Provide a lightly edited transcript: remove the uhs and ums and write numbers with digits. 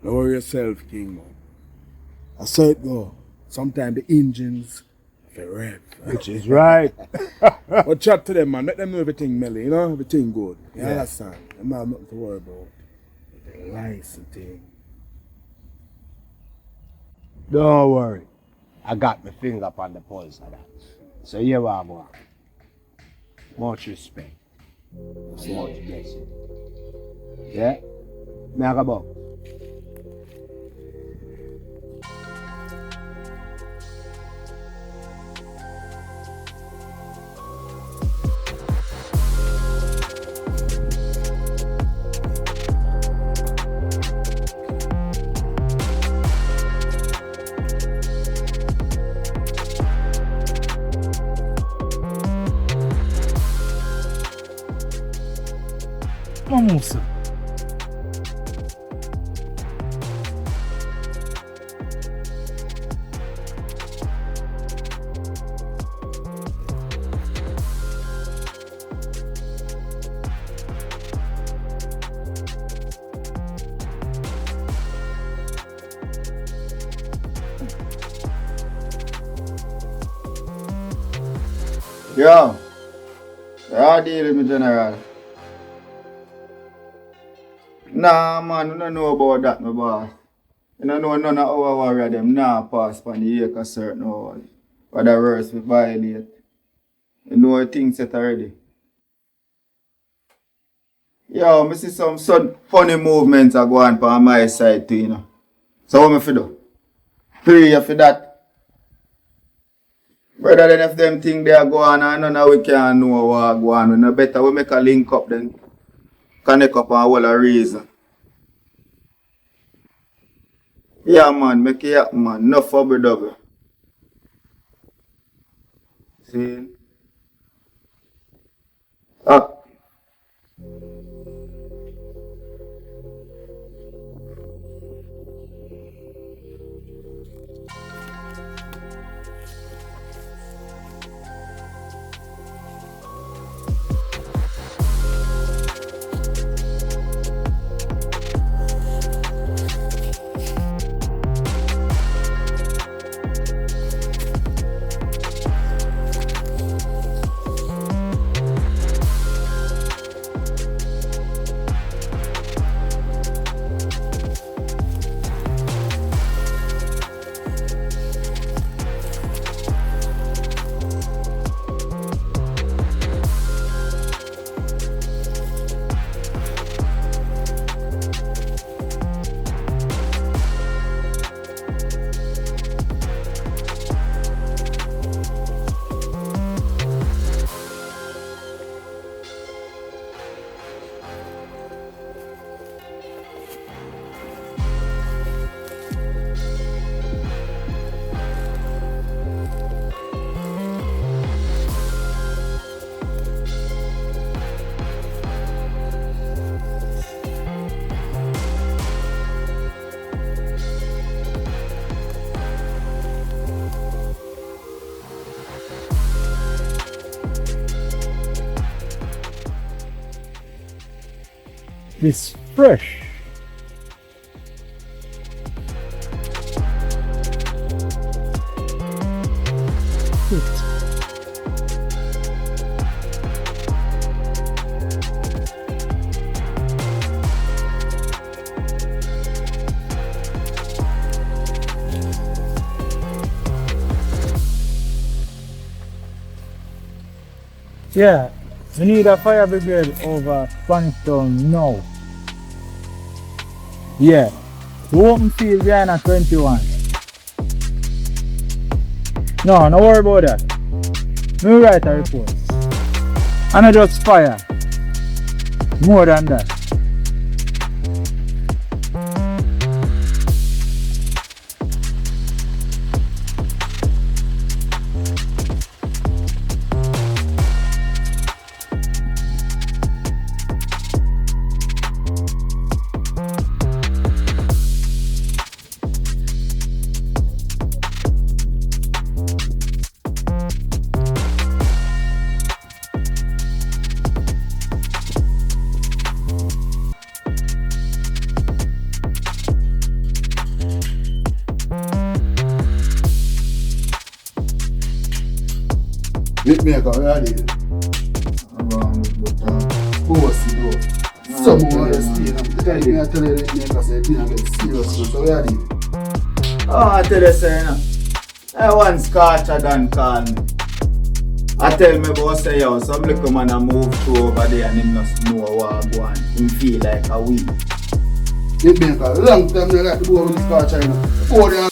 Lower yourself, King, man. I saw it go. Sometimes the engines have a rev. Which is right. But chat to them, man. Let them know everything melly, you know? Everything good. You Yeah. understand? Them have nothing to worry about. The license thing. Don't worry. I got my finger up on the pulse of that. So here I go. Much respect. Much blessing. Yeah? Me I go back. Vamos. Yo, how deal with me, General? Nah, man, you don't know about that, my boss. You don't know none of our warrior them nah pass on the acre certain hours. But the worst we violate. You know things set already. Yo, I see some funny movements are going on my side too, you know. So what me fi do? Pray you for that. Rather than if them things they are going on, none of we can know what go on. We no better we make a link up then. Connect up on all a reason. Yeah man, make it happen man. No fubber double. See? Ah. It's fresh. Yeah, we need a fire brigade over Spanistown now. Yeah, the open field behind at 21. No, no worry about that. Me write a report. And I just fire. More than that. Hitmaker, where are they? Post it though. Someone else stay. I tell you, Hitmaker say things get serious. So where are they? Oh, I tell you, sir, you know. I want Scotcher than call me. I tell me about say, yo, some little man a move to over there and him not know what I want. Him feel like a weed. Hitmaker, long time they like to go with this Scotcher, you know. Before they